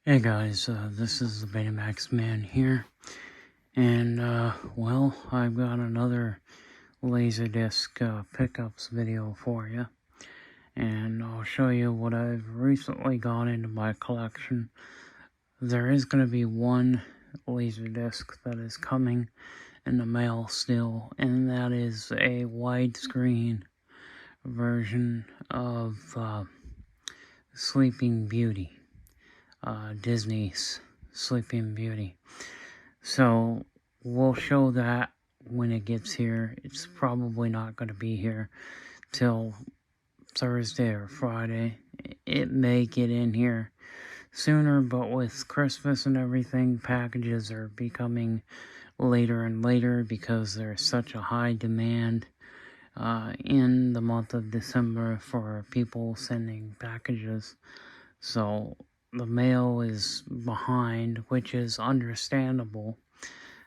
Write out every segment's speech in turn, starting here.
Hey guys, this is the Betamax Man here, and well, I've got another Laserdisc pickups video for you, and I'll show you what I've recently got into my collection. There is going to be one Laserdisc that is coming in the mail still, and that is a widescreen version of Sleeping Beauty. Disney's Sleeping Beauty. So we'll show that when it gets here. It's probably not going to be here till Thursday or Friday. It may get in here sooner, but with Christmas and everything, packages are becoming later and later because there's such a high demand in the month of December for people sending packages. So the mail is behind, which is understandable.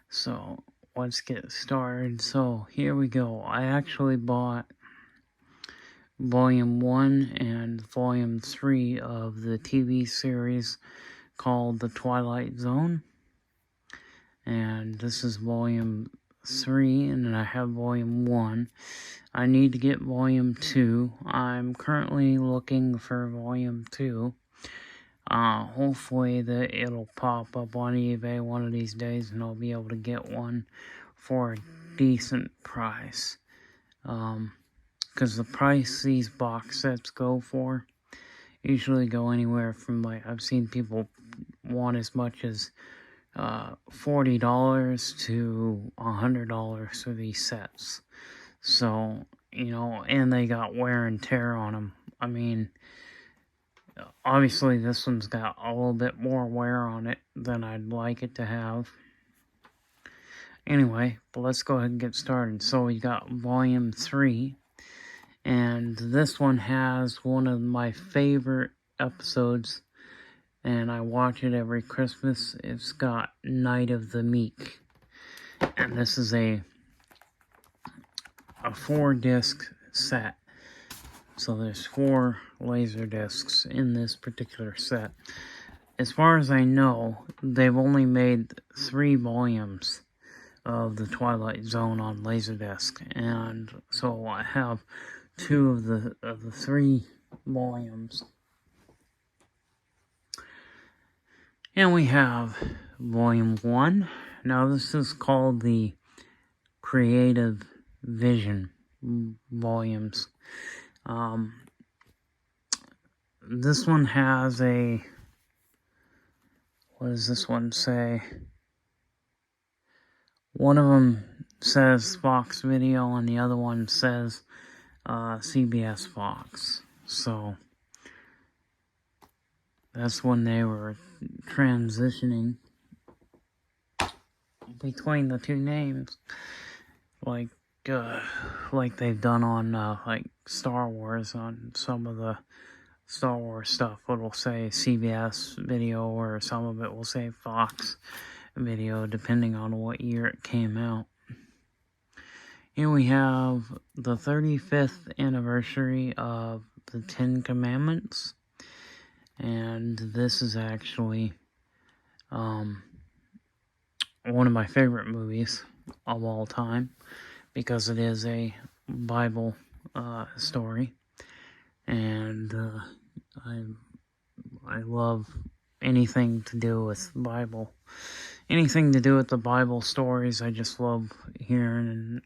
So let's get started. So here we go. I actually bought Volume 1 and Volume 3 of the TV series called The Twilight Zone. And this is Volume 3, and then I have Volume 1. I need to get Volume 2. I'm currently looking for Volume 2. Hopefully it'll pop up on eBay one of these days and I'll be able to get one for a decent price. Because the price these box sets go for usually go anywhere from, like, I've seen people want as much as $40 to $100 for these sets. So, you know, and they got wear and tear on them. I mean, obviously, this one's got a little bit more wear on it than I'd like it to have. Anyway, but let's go ahead and get started. So we got Volume 3, and this one has one of my favorite episodes, and I watch it every Christmas. It's got Night of the Meek, and this is a 4-disc set. So there's 4 laser discs in this particular set. As far as I know, they've only made 3 volumes of the Twilight Zone on Laserdisc, and so I have 2 of the 3 volumes. And we have Volume 1. Now this is called the Creative Vision volumes. This one has a, what does this one say? One of them says Fox Video and the other one says CBS Fox. So that's when they were transitioning between the two names, like they've done on like Star Wars. On some of the Star Wars stuff, it'll say CBS Video, or some of it will say Fox Video, depending on what year it came out. Here we have the 35th anniversary of the 10 Commandments, and this is actually one of my favorite movies of all time, because it is a Bible story, and I love anything to do with Bible. Anything to do with the Bible stories, I just love hearing and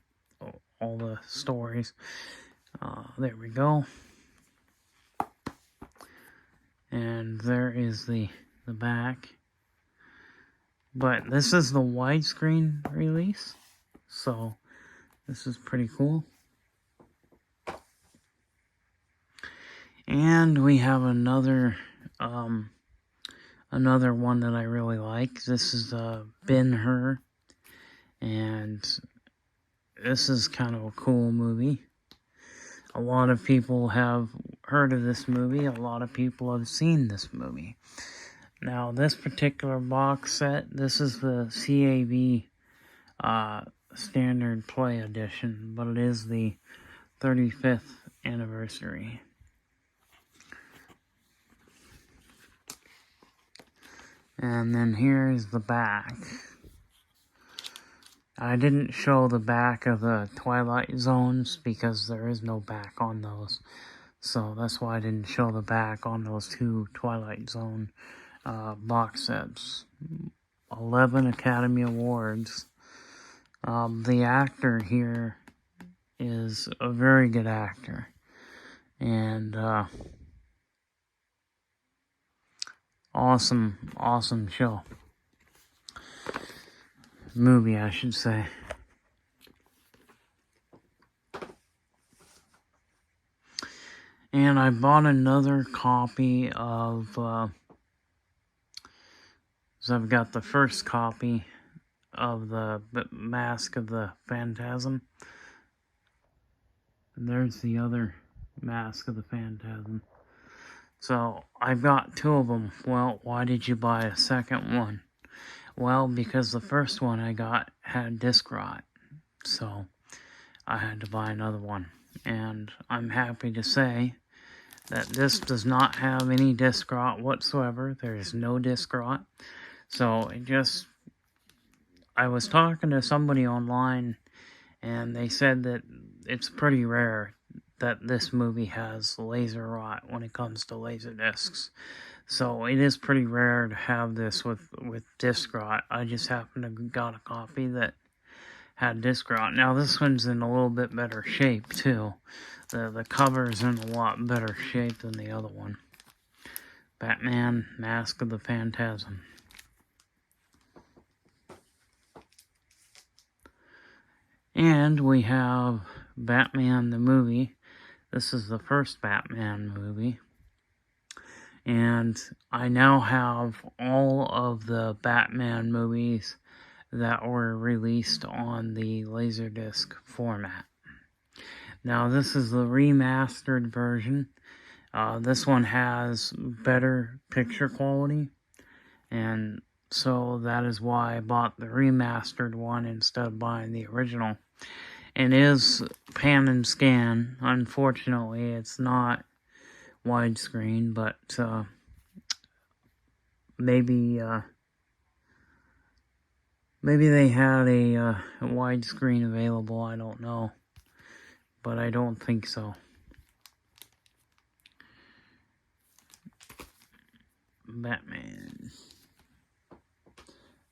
all the stories. There we go. And there is the back. But this is the widescreen release, so this is pretty cool. And we have another one that I really like. This is Ben-Hur, and this is kind of a cool movie. A lot of people have heard of this movie. A lot of people have seen this movie. Now, this particular box set, this is the CAV Standard Play Edition, but it is the 35th anniversary. And then here's the back. I didn't show the back of the Twilight Zones because there is no back on those. So that's why I didn't show the back on those 2 Twilight Zone box sets. 11 Academy Awards. The actor here is a very good actor. And awesome show. Movie, I should say. And I bought another copy of, so I've got the first copy of the Mask of the Phantasm. And there's the other Mask of the Phantasm. So, I've got 2 of them. Well, why did you buy a second one? Well, because the first one I got had disc rot. So, I had to buy another one. And I'm happy to say that this does not have any disc rot whatsoever. There is no disc rot. So, I was talking to somebody online, and they said that it's pretty rare that this movie has laser rot when it comes to Laserdiscs. So, it is pretty rare to have this with disc rot. I just happened to got a copy that had disc rot. Now, this one's in a little bit better shape, too. The cover's in a lot better shape than the other one. Batman, Mask of the Phantasm. And we have Batman the movie. This is the first Batman movie. And I now have all of the Batman movies that were released on the Laserdisc format. Now, this is the remastered version. This one has better picture quality, and so that is why I bought the remastered one instead of buying the original. It is pan and scan. Unfortunately, it's not widescreen, but maybe they had a widescreen available. I don't know. But I don't think so. Batman.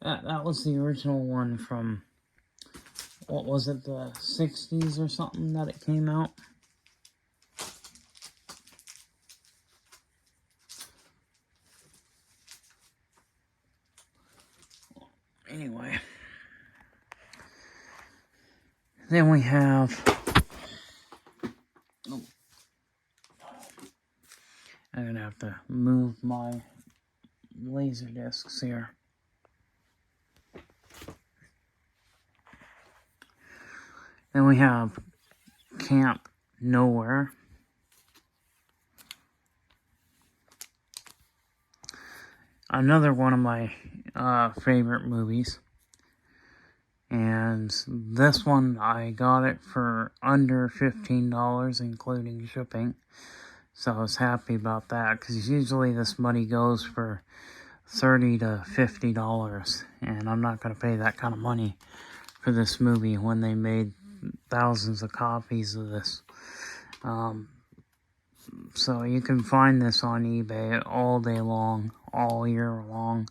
That was the original one from, what was it, the 60s or something that it came out? Anyway. Then we have... I'm going to have to move my laser discs here. Then we have Camp Nowhere. Another one of my favorite movies. And this one, I got it for under $15, including shipping. So I was happy about that, because usually this money goes for $30 to $50. And I'm not going to pay that kind of money for this movie when they made thousands of copies of this. So you can find this on eBay all day long, all year long.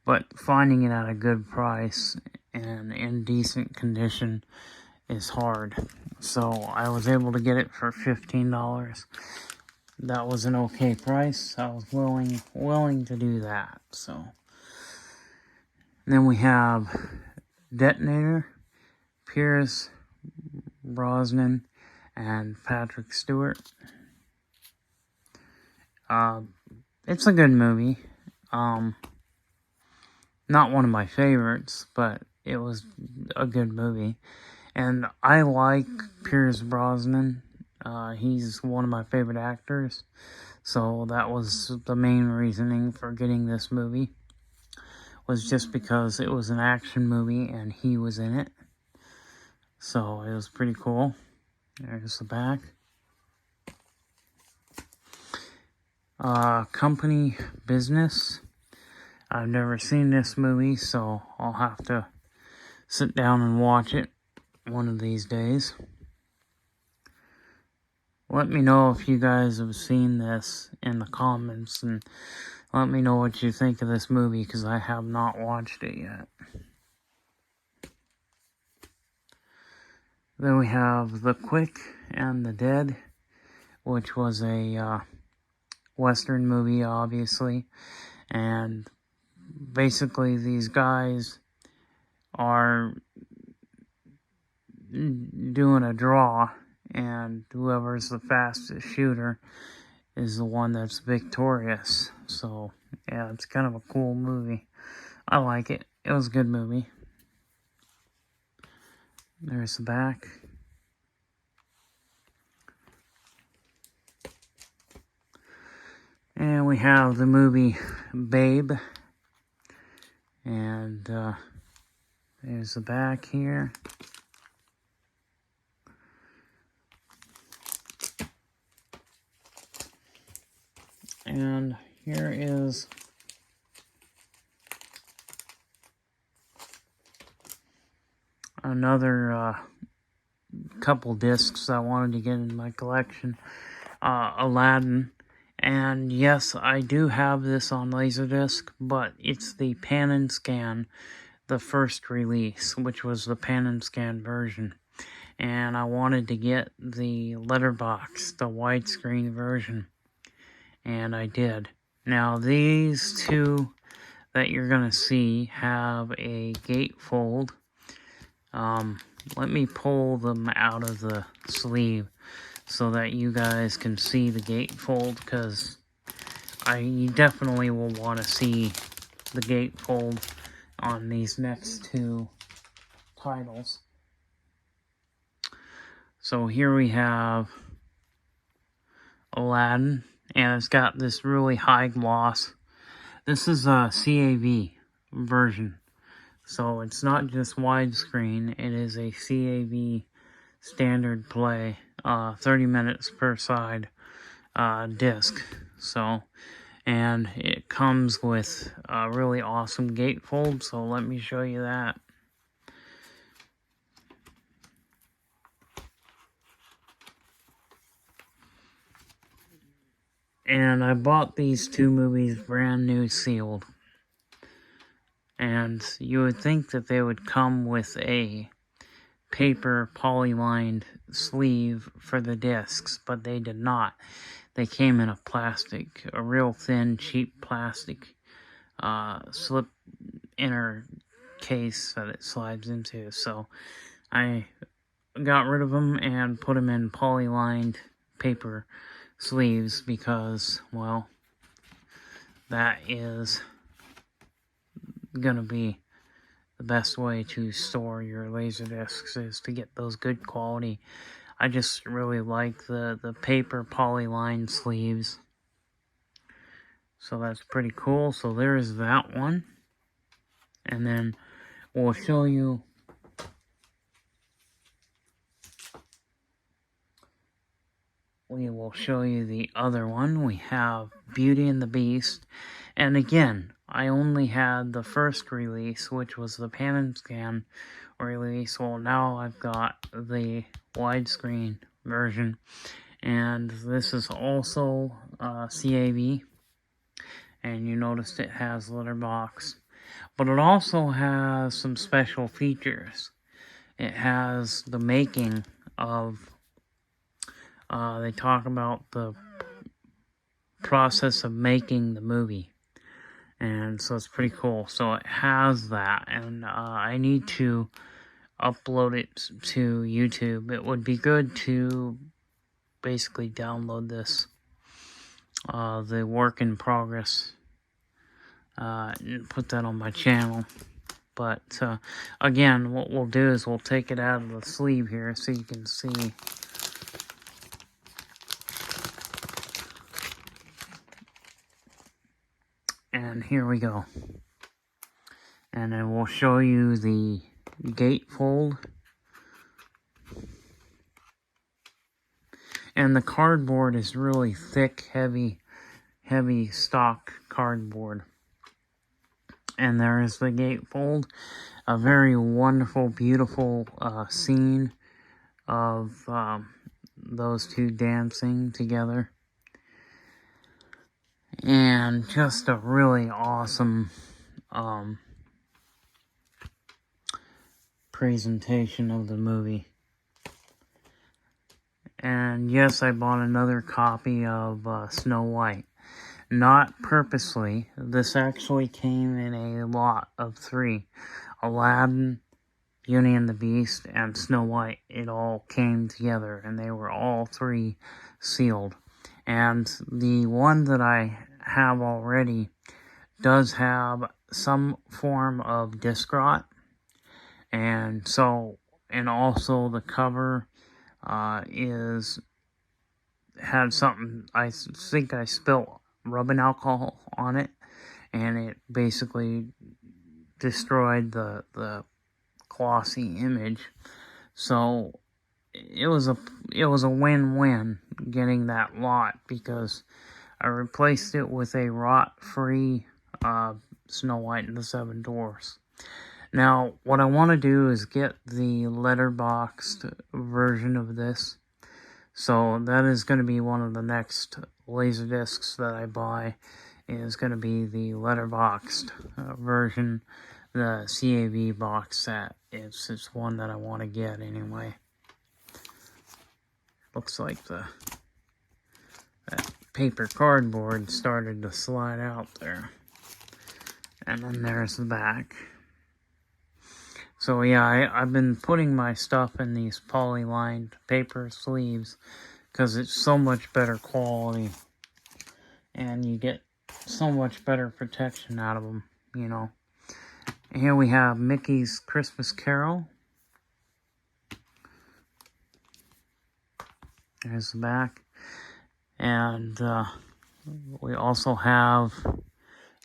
But finding it at a good price and in decent condition is hard. So I was able to get it for $15. That was an okay price. I was willing to do that. So and then we have Detonator, Pierce Brosnan, and Patrick Stewart. It's a good movie. Not one of my favorites, but it was a good movie. And I like Pierce Brosnan. He's one of my favorite actors. So that was the main reasoning for getting this movie. Was just because it was an action movie and he was in it. So it was pretty cool. There's the back. Company Business. I've never seen this movie, so I'll have to sit down and watch it one of these days. Let me know if you guys have seen this in the comments, and let me know what you think of this movie, because I have not watched it yet. Then we have The Quick and the Dead, which was a Western movie, obviously. And basically these guys are doing a draw, and whoever's the fastest shooter is the one that's victorious. So, yeah, it's kind of a cool movie. I like it. It was a good movie. There's the back. And we have the movie Babe. And there's the back here. And here is another couple discs I wanted to get in my collection. Aladdin. And yes, I do have this on Laserdisc, but it's the pan and scan, the first release, which was the pan and scan version. And I wanted to get the letterbox, the widescreen version. And I did. Now, these two that you're going to see have a gatefold. Let me pull them out of the sleeve so that you guys can see the gatefold, because you definitely will want to see the gatefold on these next two titles. So here we have Aladdin, and it's got this really high gloss. This is a CAV version, so it's not just widescreen, it is a CAV standard play, 30 minutes per side disc. So, and it comes with a really awesome gatefold, so let me show you that. And I bought these two movies brand new sealed. And you would think that they would come with a paper polylined sleeve for the discs, but they did not. They came in a plastic, a real thin, cheap plastic slip inner case that it slides into. So I got rid of them and put them in polylined paper sleeves because, well, that is gonna be the best way to store your Laserdiscs, is to get those good quality. I just really like the paper polyline sleeves. So that's pretty cool. So there's that one. And then we'll show you the other one. We have Beauty and the Beast. And again, I only had the first release, which was the pan and scan release. Well, now I've got the widescreen version, and this is also CAV, and you noticed it has letterbox, but it also has some special features. It has the making of, they talk about the process of making the movie. And so it's pretty cool. So it has that, and I need to upload it to YouTube. It would be good to basically download this, the work in progress, and put that on my channel. But again, what we'll do is we'll take it out of the sleeve here so you can see. And here we go. And then we'll show you the gatefold. And the cardboard is really thick, heavy stock cardboard. And there is the gatefold. A very wonderful, beautiful scene of those two dancing together. And just a really awesome presentation of the movie. And yes, I bought another copy of Snow White. Not purposely. This actually came in a lot of 3. Aladdin, Beauty and the Beast, and Snow White. It all came together, and they were all 3 sealed. And the one that I have already does have some form of disc rot. And so, and also the cover had something, I think I spilled rubbing alcohol on it, and it basically destroyed the glossy image. So it was a win-win getting that lot, because I replaced it with a rot-free Snow White and the 7 Dwarfs. Now, what I want to do is get the letterboxed version of this. So that is going to be one of the next Laserdiscs that I buy, is going to be the letterboxed version, the CAV box set. It's one that I want to get anyway. Looks like that paper cardboard started to slide out there. And then there's the back. So yeah, I've been putting my stuff in these poly-lined paper sleeves because it's so much better quality, and you get so much better protection out of them, you know. And here we have Mickey's Christmas Carol. There's the back. And we also have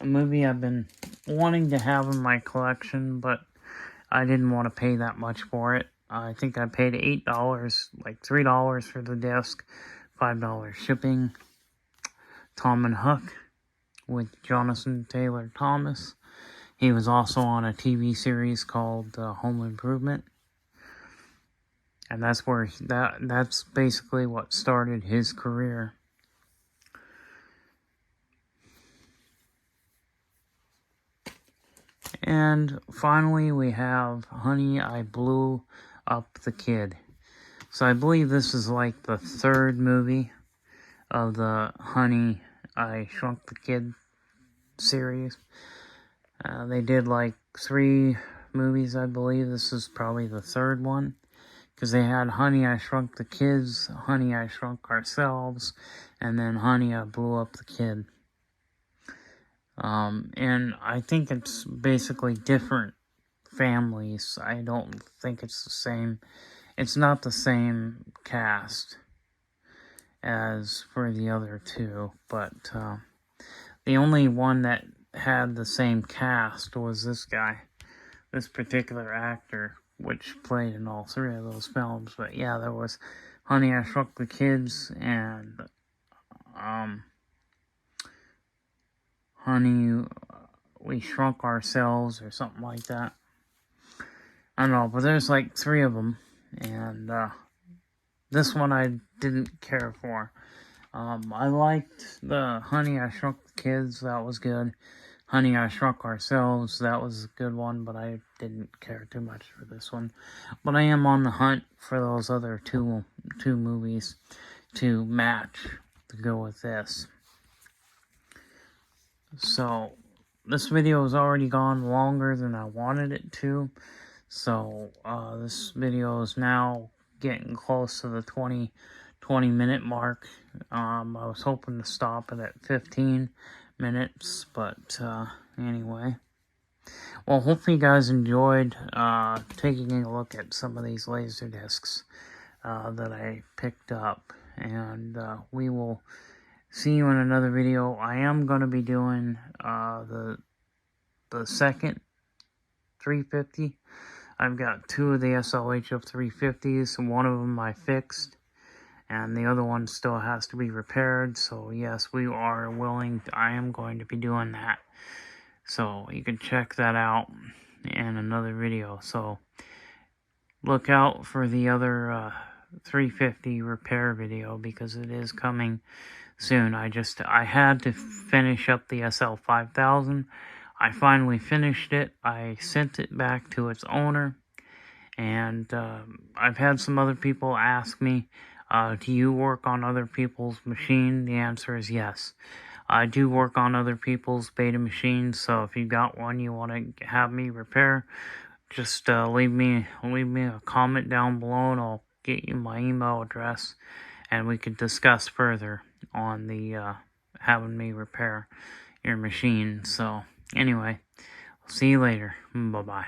a movie I've been wanting to have in my collection, but I didn't want to pay that much for it. I think I paid $8, like $3 for the disc, $5 shipping. Tom and Huck with Jonathan Taylor Thomas. He was also on a TV series called Home Improvement. And that's where that's basically what started his career. And finally, we have Honey, I Blew Up the Kid. So I believe this is like the 3rd movie of the Honey, I Shrunk the Kid series. They did like 3 movies, I believe. This is probably the 3rd one. Because they had Honey, I Shrunk the Kids, Honey, I Shrunk Ourselves, and then Honey, I Blew Up the Kid. And I think it's basically different families. I don't think it's the same. It's not the same cast as for the other 2, but the only one that had the same cast was this guy, this particular actor, which played in all 3 of those films. But yeah, there was Honey, I Shrunk the Kids, and Honey, We Shrunk Ourselves, or something like that. I don't know, but there's like 3 of them, and this one I didn't care for. I liked the Honey, I Shrunk the Kids, that was good. Honey, I Shrunk Ourselves, that was a good one, but I didn't care too much for this one. But I am on the hunt for those other two movies to match, to go with this. So, this video has already gone longer than I wanted it to. So, this video is now getting close to the 20 minute mark. I was hoping to stop it at 15 minutes, but anyway. Well, hopefully you guys enjoyed taking a look at some of these Laserdiscs that I picked up. And we will see you in another video. I am going to be doing the second 350. I've got 2 of the SLHF 350s. One of them I fixed, and the other one still has to be repaired. So yes, we are willing. I am going to be doing that. So you can check that out in another video. So look out for the other 350 repair video, because it is coming soon. I had to finish up the SL5000. I finally finished it. I sent it back to its owner, and I've had some other people ask me, do you work on other people's machine? The answer is yes. I do work on other people's beta machines, so if you got one you want to have me repair, just leave me a comment down below, and I'll get you my email address, and we can discuss further on the having me repair your machine. So anyway, see you later. Bye bye.